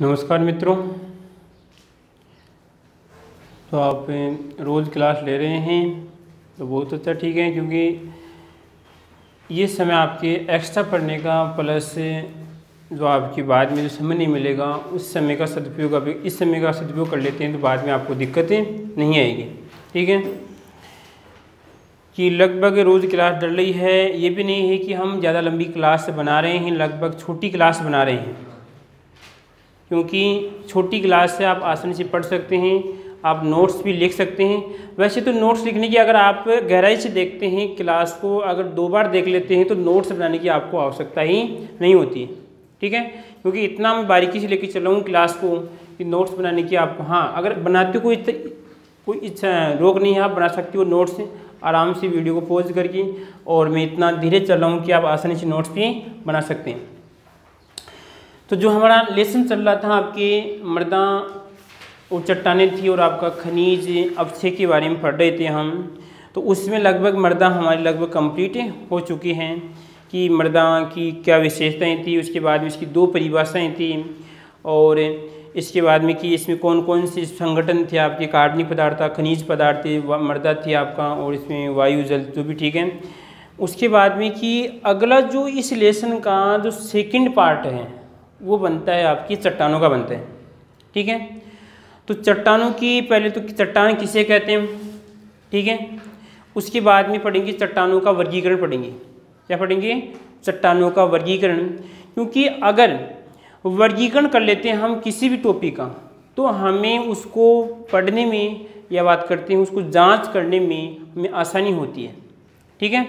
नमस्कार मित्रों। तो आप रोज़ क्लास ले रहे हैं तो बहुत अच्छा, ठीक है, क्योंकि ये समय आपके एक्स्ट्रा पढ़ने का प्लस जो आपकी बाद में जो समय नहीं मिलेगा उस समय का सदुपयोग, अभी इस समय का सदुपयोग कर लेते हैं तो बाद में आपको दिक्कतें नहीं आएगी। ठीक है कि लगभग रोज़ क्लास डल रही है, ये भी नहीं है कि हम ज़्यादा लंबी क्लास बना रहे हैं, लगभग छोटी क्लास बना रहे हैं, क्योंकि छोटी क्लास से आप आसानी से पढ़ सकते हैं, आप नोट्स भी लिख सकते हैं। वैसे तो नोट्स लिखने की अगर आप गहराई से देखते हैं क्लास को, अगर 2 बार देख लेते हैं तो नोट्स बनाने की आपको आवश्यकता ही नहीं होती है। ठीक है, क्योंकि इतना मैं बारीकी से लेकर चल रहा हूँ क्लास को कि नोट्स बनाने की आपको, हाँ, अगर बनाते हो कोई इच्छा रोक नहीं है, आप बना सकते हो नोट्स आराम से वीडियो को पॉज करके, और मैं इतना धीरे चल रहा हूँ कि आप आसानी से नोट्स भी बना सकते हैं। तो जो हमारा लेसन चल रहा था आपके मृदा और चट्टानें थी और आपका खनिज अवक्षय के बारे में पढ़ रहे थे हम, तो उसमें लगभग मृदा हमारी लगभग कंप्लीट हो चुकी हैं कि मृदा की क्या विशेषताएं थी, उसके बाद में इसकी 2 परिभाषाएं थी, और इसके बाद में कि इसमें कौन कौन से संगठन थे आपके, कार्बनिक पदार्थ था, खनिज पदार्थ थे, मृदा थी आपका, और इसमें वायु जल जो भी। ठीक है, उसके बाद में कि अगला जो इस लेसन का जो सेकंड पार्ट है वो बनता है आपकी चट्टानों का बनता है। ठीक है, तो चट्टानों की पहले तो चट्टान किसे कहते हैं, ठीक है, उसके बाद में पढ़ेंगे चट्टानों का वर्गीकरण पढ़ेंगे। क्या पढ़ेंगे? चट्टानों का वर्गीकरण। क्योंकि अगर वर्गीकरण कर लेते हैं हम किसी भी टॉपिक का तो हमें उसको पढ़ने में, या बात करते हैं उसको जांच करने में हमें आसानी होती है। ठीक है,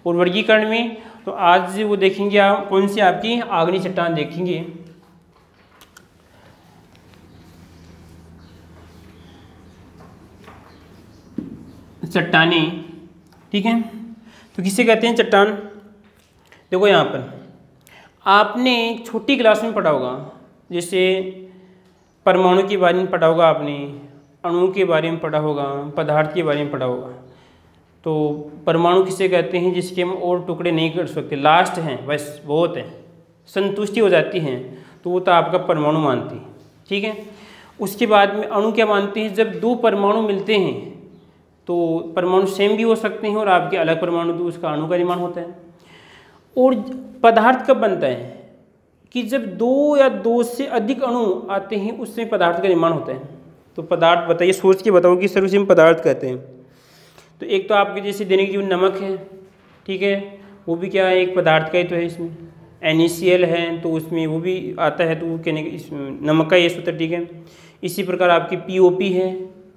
और वर्गीकरण में तो आज वो देखेंगे आप कौन सी आपकी आग्नेय चट्टान देखेंगे। चट्टानें, ठीक है, तो किसे कहते हैं चट्टान? देखो यहाँ पर आपने छोटी क्लास में पढ़ा होगा, जैसे परमाणु के बारे में पढ़ा होगा, आपने अणुओं के बारे में पढ़ा होगा, पदार्थ के बारे में पढ़ा होगा। तो परमाणु किसे कहते हैं? जिसके हम और टुकड़े नहीं कर सकते, लास्ट हैं, बस बहुत है, संतुष्टि हो जाती हैं, तो वो तो आपका परमाणु मानते हैं। ठीक है, उसके बाद में अणु क्या मानते हैं? जब 2 परमाणु मिलते हैं तो परमाणु सेम भी हो सकते हैं और आपके अलग परमाणु, तो उसका अणु का निर्माण होता है। और पदार्थ कब बनता है? कि जब 2 या 2 से अधिक अणु आते हैं उसमें पदार्थ का निर्माण होता है। तो पदार्थ बताइए, सोच के बताओ कि सर उसे हम पदार्थ कहते हैं। तो एक तो आपके जैसे दैनिक जीवन नमक है, ठीक है, वो भी क्या है, एक पदार्थ का ही तो है। इसमें NaCl है तो उसमें वो भी आता है, तो वो कहने के नमक का ये सूत्र। ठीक है, इसी प्रकार आपकी POP है,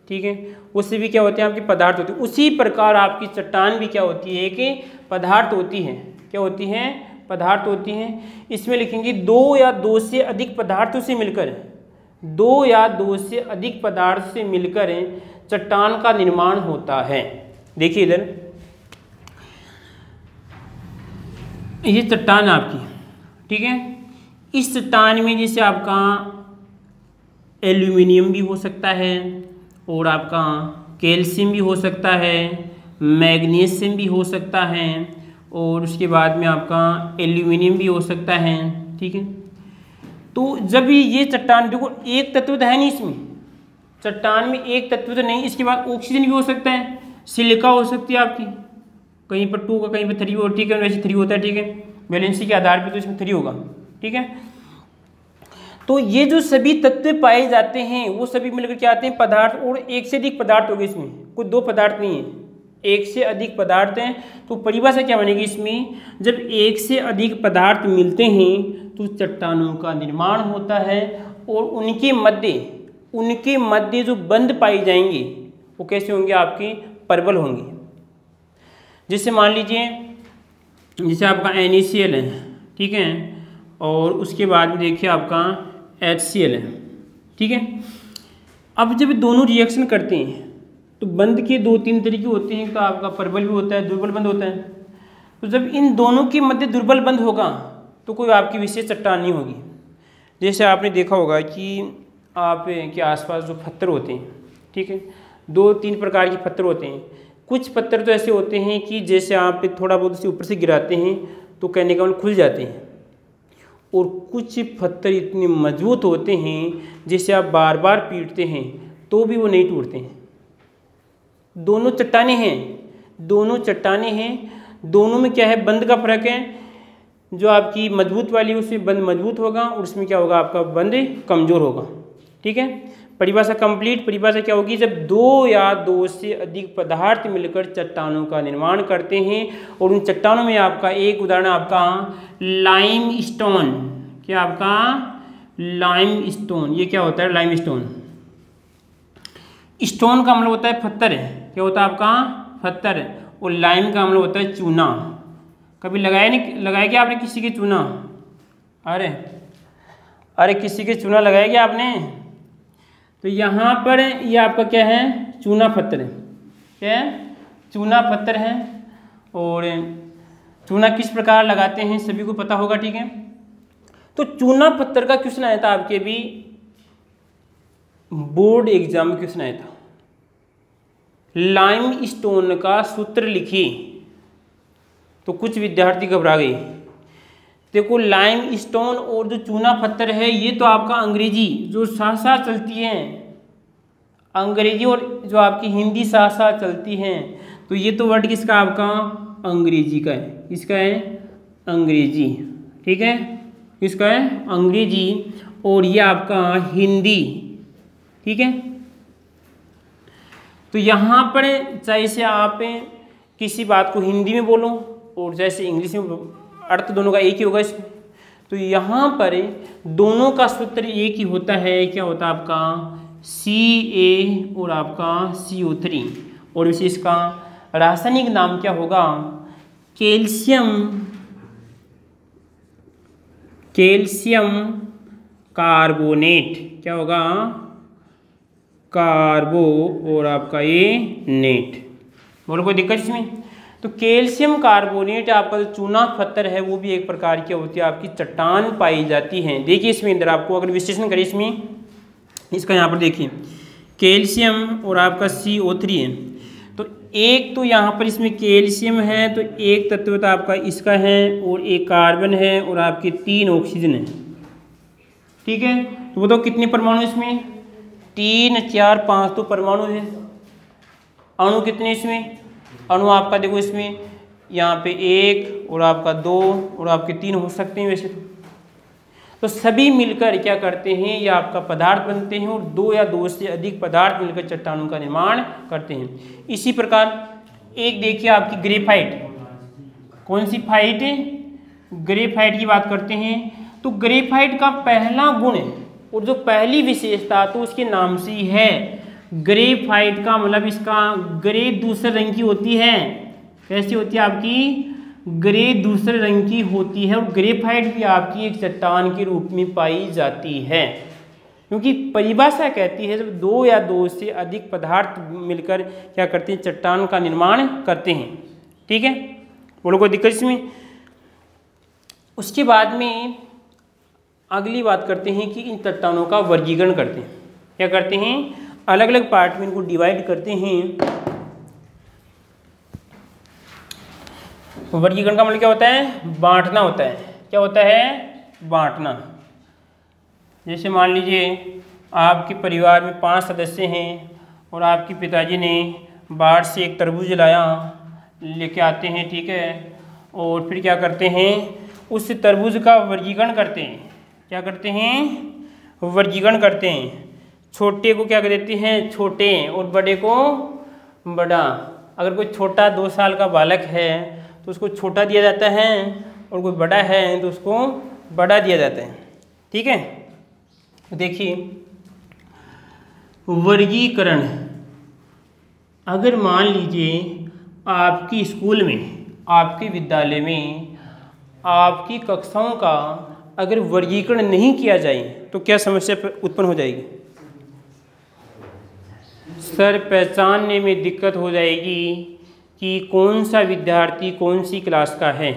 ठीक है, उससे भी क्या होते हैं आपके पदार्थ होते हैं। उसी प्रकार आपकी चट्टान भी क्या होती है कि पदार्थ होती है। क्या होती हैं? पदार्थ होती हैं। इसमें लिखेंगे 2 या 2 से अधिक पदार्थों से मिलकर, 2 या 2 से अधिक पदार्थ से मिलकर चट्टान का निर्माण होता है। देखिए इधर ये चट्टान आपकी, ठीक है, इस चट्टान में जैसे आपका एल्यूमिनियम भी हो सकता है, और आपका कैल्शियम भी हो सकता है, मैग्नीशियम भी हो सकता है, और उसके बाद में आपका एल्यूमिनियम भी हो सकता है। ठीक है, तो जब ये चट्टान, देखो एक तत्व तो है नहीं इसमें, चट्टान में एक तत्व तो नहीं, इसके बाद ऑक्सीजन भी हो सकता है, सिलिका हो सकती है आपकी, कहीं पर 2 का कहीं पर 3 होगा। ठीक है, वैसे 3 होता है। ठीक है, वैलेंसी के आधार पर तो इसमें 3 होगा। ठीक है, तो ये जो सभी तत्व पाए जाते हैं वो सभी मिलकर क्या आते हैं? पदार्थ। और एक से अधिक पदार्थ हो गए इसमें, कोई 2 पदार्थ नहीं है, एक से अधिक पदार्थ हैं। तो परिभाषा क्या बनेगी इसमें? जब एक से अधिक पदार्थ मिलते हैं तो चट्टानों का निर्माण होता है, और उनके मध्य जो बंध पाए जाएंगे वो कैसे होंगे? आपके परबल होंगे। जैसे मान लीजिए जैसे आपका NaCl है, ठीक है, और उसके बाद में देखिए आपका HCl है। ठीक है, अब जब दोनों रिएक्शन करते हैं तो बंध के 2-3 तरीके होते हैं। तो आपका प्रबल भी होता है, दुर्बल बंध होता है। तो जब इन दोनों के मध्य दुर्बल बंध होगा तो कोई आपकी विशेष चट्टान नहीं होगी। जैसे आपने देखा होगा कि आपके आसपास जो पत्थर होते हैं, ठीक है, 2-3 प्रकार के पत्थर होते हैं। कुछ पत्थर तो ऐसे होते हैं कि जैसे आप थोड़ा बहुत उसे ऊपर से गिराते हैं तो कहने का मतलब खुल जाते हैं, और कुछ पत्थर इतने मजबूत होते हैं जिसे आप बार बार पीटते हैं तो भी वो नहीं टूटते हैं। दोनों चट्टानें हैं, दोनों में क्या है, बंध का फर्क है। जो आपकी मजबूत वाली उसमें बंध मजबूत होगा और उसमें क्या होगा, आपका बंध कमज़ोर होगा। ठीक है, परिभाषा कंप्लीट। परिभाषा क्या होगी, जब दो या दो से अधिक पदार्थ मिलकर चट्टानों का निर्माण करते हैं और उन चट्टानों में आपका एक उदाहरण आपका लाइम स्टोन, क्या आपका लाइम स्टोन, ये क्या होता है लाइम स्टोन। स्टोन का मतलब होता है पत्थर, क्या होता है आपका पत्थर, और लाइम का मतलब होता है चूना। कभी लगाया क्या आपने किसी के चूना, अरे किसी के चूना लगाया क्या आपने। तो यहाँ पर ये आपका क्या है, चूना पत्थर है, क्या है, चूना पत्थर है। और चूना किस प्रकार लगाते हैं सभी को पता होगा, ठीक है। तो चूना पत्थर का क्वेश्चन आया था आपके भी बोर्ड एग्जाम में, क्वेश्चन आया था, लाइम स्टोन का सूत्र लिखिए। तो कुछ विद्यार्थी घबरा गए। देखो लाइम स्टोन और जो चूना पत्थर है ये तो आपका अंग्रेजी जो साथ साथ चलती है, अंग्रेजी और जो आपकी हिंदी साथ साथ चलती हैं, तो ये तो वर्ड किसका, आपका अंग्रेजी का है। किसका है, अंग्रेजी, ठीक है, किसका है, अंग्रेजी, और ये आपका हिंदी, ठीक है। तो यहाँ पर जैसे आप किसी बात को हिंदी में बोलो और जैसे इंग्लिश में, अर्थ दोनों का एक ही होगा इसमें। तो यहाँ पर दोनों का सूत्र एक ही होता है, क्या होता है आपका Ca और आपका CO3, और इसे इसका रासायनिक नाम क्या होगा, कैल्शियम कार्बोनेट, क्या होगा, कार्बो और आपका ये नेट। बोलो कोई दिक्कत इसमें। तो कैल्शियम कार्बोनेट आपका जो चूना पत्थर है वो भी एक प्रकार की होती है, आपकी चट्टान पाई जाती है। देखिए इसमें अंदर आपको अगर विश्लेषण करें इसमें, इसका यहाँ पर देखिए कैल्शियम और आपका CO3 है। तो एक तो यहाँ पर इसमें कैल्शियम है, तो एक तत्व तो आपका इसका है, और एक कार्बन है, और आपके 3 ऑक्सीजन है, ठीक है। तो बताओ कितने परमाणु इसमें, 3 4 5 तो परमाणु है। अणु कितने इसमें, अणु आपका देखो इसमें यहाँ पे 1 और आपका 2 और आपके 3 हो सकते हैं वैसे तो सभी मिलकर क्या करते हैं, ये आपका पदार्थ बनते हैं, और 2 या 2 से अधिक पदार्थ मिलकर चट्टानों का निर्माण करते हैं। इसी प्रकार एक देखिए आपकी ग्रेफाइट, कौन सी फाइट, ग्रेफाइट की बात करते हैं। तो ग्रेफाइट का पहला गुण और जो पहली विशेषता तो उसके नाम से ही है। ग्रेफाइट का मतलब इसका ग्रे दूसरे रंग की होती है, कैसी होती है आपकी, ग्रे दूसरे रंग की होती है, और ग्रेफाइट भी आपकी एक चट्टान के रूप में पाई जाती है, क्योंकि परिभाषा कहती है जब 2 या 2 से अधिक पदार्थ मिलकर क्या करते हैं, चट्टान का निर्माण करते हैं, ठीक है। बोलो कोई दिक्कत इसमें। उसके बाद में अगली बात करते हैं कि इन चट्टानों का वर्गीकरण करते हैं, क्या करते हैं, अलग अलग पार्ट में इनको डिवाइड करते हैं। वर्गीकरण का मतलब क्या होता है, बांटना होता है, क्या होता है, बांटना। जैसे मान लीजिए आपके परिवार में 5 सदस्य हैं और आपके पिताजी ने बाहर से एक तरबूज लाया, लेके आते हैं, ठीक है, और फिर क्या करते हैं, उस तरबूज का वर्गीकरण करते हैं, क्या करते हैं, वर्गीकरण करते हैं। छोटे को क्या कर देते हैं, छोटे, और बड़े को बड़ा। अगर कोई छोटा 2 साल का बालक है तो उसको छोटा दिया जाता है, और कोई बड़ा है तो उसको बड़ा दिया जाता है, ठीक है। देखिए वर्गीकरण, अगर मान लीजिए आपकी स्कूल में, आपके विद्यालय में, आपकी कक्षाओं का अगर वर्गीकरण नहीं किया जाए तो क्या समस्या उत्पन्न हो जाएगी, सर पहचानने में दिक्कत हो जाएगी कि कौन सा विद्यार्थी कौन सी क्लास का है,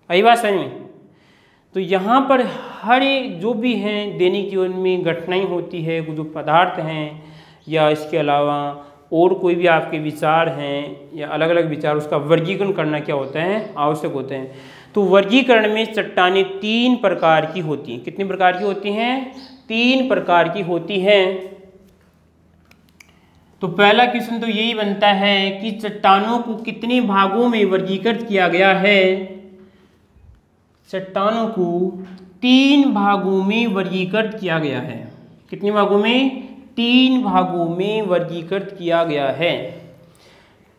आई बात समझ में। तो यहाँ पर हर एक जो भी हैं दैनिक जीवन में घटनाएं होती है, जो पदार्थ हैं या इसके अलावा और कोई भी आपके विचार हैं या अलग अलग विचार, उसका वर्गीकरण करना क्या होता है, आवश्यक होते हैं। तो वर्गीकरण में चट्टानें 3 प्रकार की होती हैं। कितनी प्रकार की होती हैं? 3 प्रकार की होती हैं। तो पहला क्वेश्चन तो यही बनता है कि चट्टानों को कितने भागों में वर्गीकृत किया गया है? चट्टानों को 3 भागों में वर्गीकृत किया गया है। कितने भागों में? 3 भागों में वर्गीकृत किया गया है।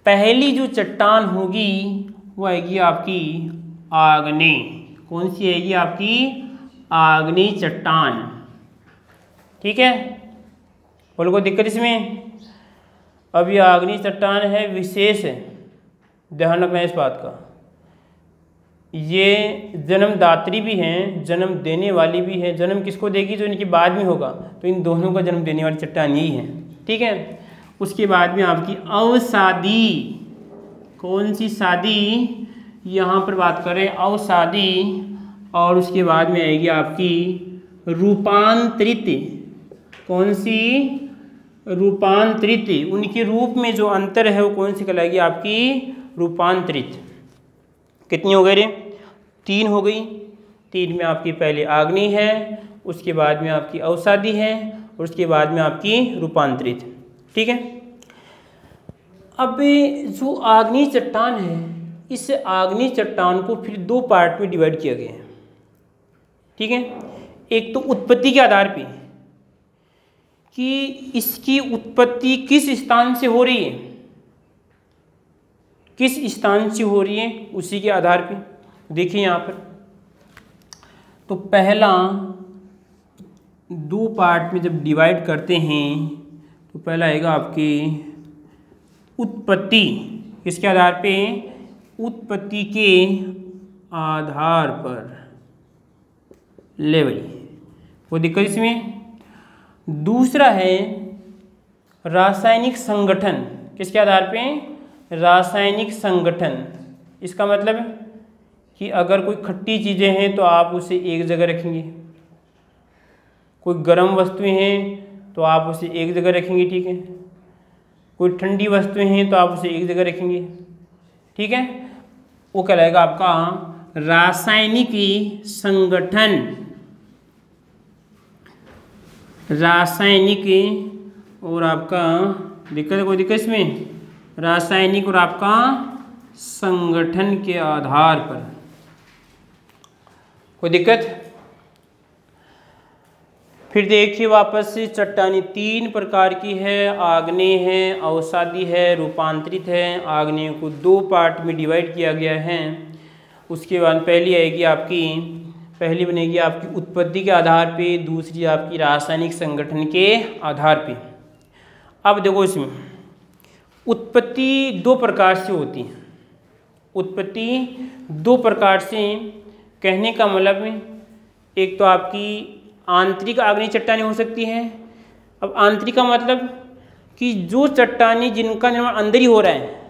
पहली जो चट्टान होगी वो आएगी आपकी आग्नेय। कौन सी आएगी आपकी? आग्नेय चट्टान। ठीक है, बोलो कोई दिक्कत इसमें? अब ये आग्नेय चट्टान है, विशेष है, ध्यान रखना इस बात का। ये जन्मदात्री भी हैं, जन्म देने वाली भी है। जन्म किसको देगी? जो इनके बाद में होगा। तो इन दोनों का जन्म देने वाली चट्टान यही है। ठीक है, उसके बाद में आपकी अवसादी। कौन सी शादी? यहाँ पर बात करें अवसादी। और उसके बाद में आएगी आपकी रूपांतरित। कौन सी? रूपांतरित। उनके रूप में जो अंतर है वो कौन सी कहलाएगी? आपकी रूपांतरित। कितनी हो गई रे? 3 हो गई। 3 में आपकी पहले आग्नेय है, उसके बाद में आपकी अवसादी है, और उसके बाद में आपकी रूपांतरित। ठीक है, अब जो आग्नेय चट्टान है, इस आग्नेय चट्टान को फिर 2 पार्ट में डिवाइड किया गया है। ठीक है, एक तो उत्पत्ति के आधार पे कि इसकी उत्पत्ति किस स्थान से हो रही है, किस स्थान से हो रही है, उसी के आधार पे। देखिए यहाँ पर तो पहला 2 पार्ट में जब डिवाइड करते हैं तो पहला आएगा आपकी उत्पत्ति। किसके आधार पे? उत्पत्ति के आधार पर। ले भाई, कोई दिक्कत इसमें? दूसरा है रासायनिक संगठन। किसके आधार पे? रासायनिक संगठन। इसका मतलब है कि अगर कोई खट्टी चीज़ें हैं तो आप उसे एक जगह रखेंगे, कोई गर्म वस्तुएं हैं तो आप उसे एक जगह रखेंगे। ठीक है, कोई ठंडी वस्तुएं हैं तो आप उसे एक जगह रखेंगे। ठीक है, वो कहलाएगा आपका रासायनिक संगठन। रासायनिक और आपका दिक्कत है? कोई दिक्कत इसमें? रासायनिक और आपका संगठन के आधार पर। कोई दिक्कत? फिर देखिए वापस से चट्टानी 3 प्रकार की है। आग्नेय है, अवसादी है, रूपांतरित है। आग्नेय को 2 पार्ट में डिवाइड किया गया है। उसके बाद पहली आएगी आपकी, पहली बनेगी आपकी उत्पत्ति के आधार पे, दूसरी आपकी रासायनिक संगठन के आधार पे। अब देखो इसमें उत्पत्ति 2 प्रकार से होती है। उत्पत्ति 2 प्रकार से कहने का मतलब है, एक तो आपकी आंतरिक आग्नेय चट्टानें हो सकती हैं। अब आंतरिक का मतलब कि जो चट्टानें जिनका निर्माण अंदर ही हो रहा है,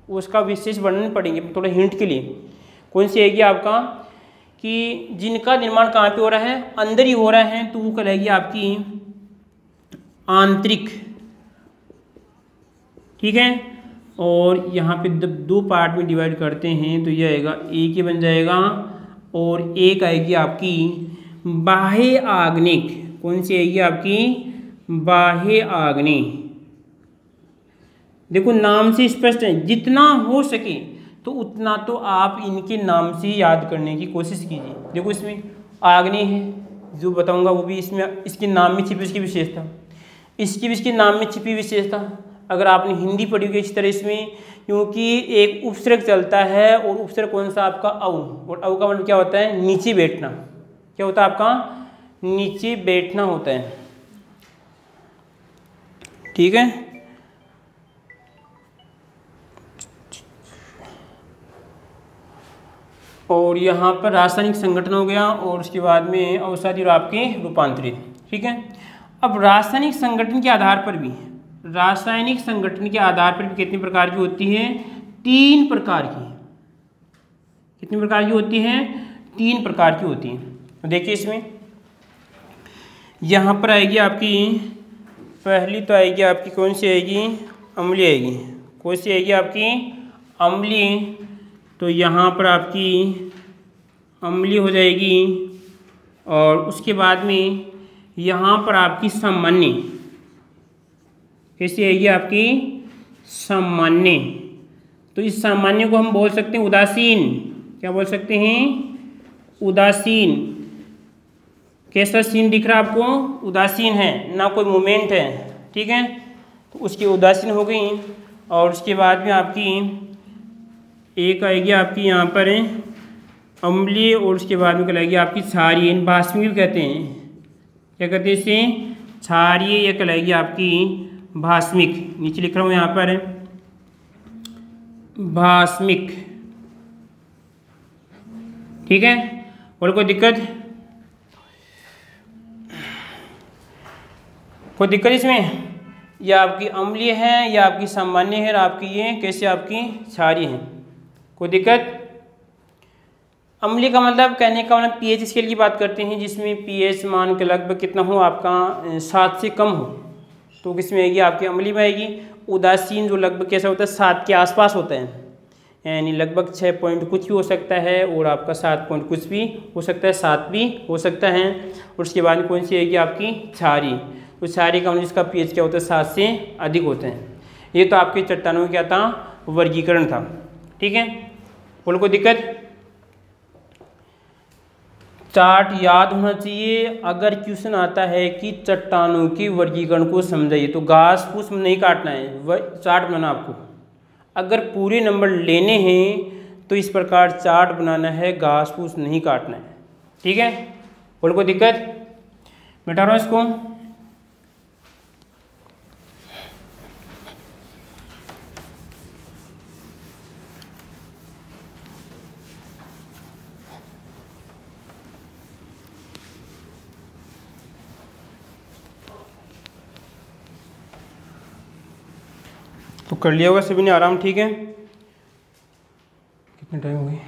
उसका विशेष वर्णन पढ़ेंगे थोड़ा हिंट के लिए। कौन सी आएगी आपका कि जिनका निर्माण कहाँ पे हो रहा है? अंदर ही हो रहा है, तो वो कहलाएगी आपकी आंतरिक। ठीक है, और यहाँ पे 2 पार्ट में डिवाइड करते हैं तो ये आएगा, एक ही बन जाएगा। और एक आएगी आपकी बाह्य आग्नेय। कौन सी आएगी आपकी? बाह्य आग्नेय। देखो नाम से स्पष्ट है, जितना हो सके तो उतना तो आप इनके नाम से याद करने की कोशिश कीजिए। देखो इसमें आग्नेय है, जो बताऊंगा वो भी इसमें, इसके नाम में छिपी इसकी विशेषता, इसकी भी इसके नाम में छिपी विशेषता। अगर आपने हिंदी पढ़ी होगी इस तरह इसमें, क्योंकि एक उपसर्ग चलता है और उपसर्ग कौन सा? आपका अव। और अव का मतलब क्या होता है? नीचे बैठना। क्या होता है आपका? नीचे बैठना होता है। ठीक है, और यहाँ पर रासायनिक संगठन हो गया, और उसके बाद में अवसादी और आपके रूपांतरित। ठीक है, अब रासायनिक संगठन के आधार पर भी, रासायनिक संगठन के आधार पर भी कितने प्रकार की होती है? 3 प्रकार की। कितनी प्रकार की होती हैं? 3 प्रकार की होती हैं। तो देखिए इसमें यहाँ पर आएगी आपकी, पहली तो आएगी आपकी कौन सी आएगी? अम्लीय आएगी। कौन सी आएगी आपकी? अम्लीय। तो यहाँ पर आपकी अम्लीय हो जाएगी। और उसके बाद में यहाँ पर आपकी सामान्य कैसी आएगी आपकी सामान्य। तो इस सामान्य को हम बोल सकते हैं उदासीन। क्या बोल सकते हैं उदासीन। कैसा सीन दिख रहा है आपको उदासीन है ना कोई मूवमेंट है ठीक है। तो उसकी उदासीन हो गई। और उसके बाद में आपकी एक आएगी आपकी यहाँ पर अम्लीय और उसके बाद में कहलाएगी आपकी क्षारीय। इन भास्मिक भी कहते हैं क्या कहते हैं इसे क्षारीय या कहलाएगी आपकी भास्मिक। नीचे लिख रहा हूँ यहाँ पर भास्मिक ठीक है। और कोई दिक्कत इसमें या आपकी अम्लीय है या आपकी सामान्य है और आपकी ये कैसे आपकी क्षारीय है कोई दिक्कत। अम्लीय का मतलब कहने का मतलब पीएच स्केल की बात करते हैं जिसमें पीएच मान के लगभग कितना हो आपका 7 से कम हो तो किसमें आएगी आपकी अम्लीय में आएगी। उदासीन जो लगभग कैसा होता है 7 के आसपास होता है यानी लगभग 6 पॉइंट कुछ भी हो सकता है और आपका 7 पॉइंट कुछ भी हो सकता है 7 भी हो सकता है। और उसके बाद में कौन सी आएगी आपकी क्षारीय। तो क्षारीय का मतलब इसका पीएच क्या होता है 7 से अधिक होते हैं। ये तो आपके चट्टानों में क्या था वर्गीकरण था ठीक है। बोलो कोई दिक्कत। चार्ट याद होना चाहिए। अगर क्वेश्चन आता है कि चट्टानों के वर्गीकरण को समझाइए तो घास फूस नहीं काटना है चार्ट बनाना आपको। अगर पूरे नंबर लेने हैं तो इस प्रकार चार्ट बनाना है घास फूस नहीं काटना है ठीक है। बोलो कोई दिक्कत मिटा रहा हूँ इसको। तो कर लिया होगा सभी ने आराम ठीक है। कितने टाइम हो गए।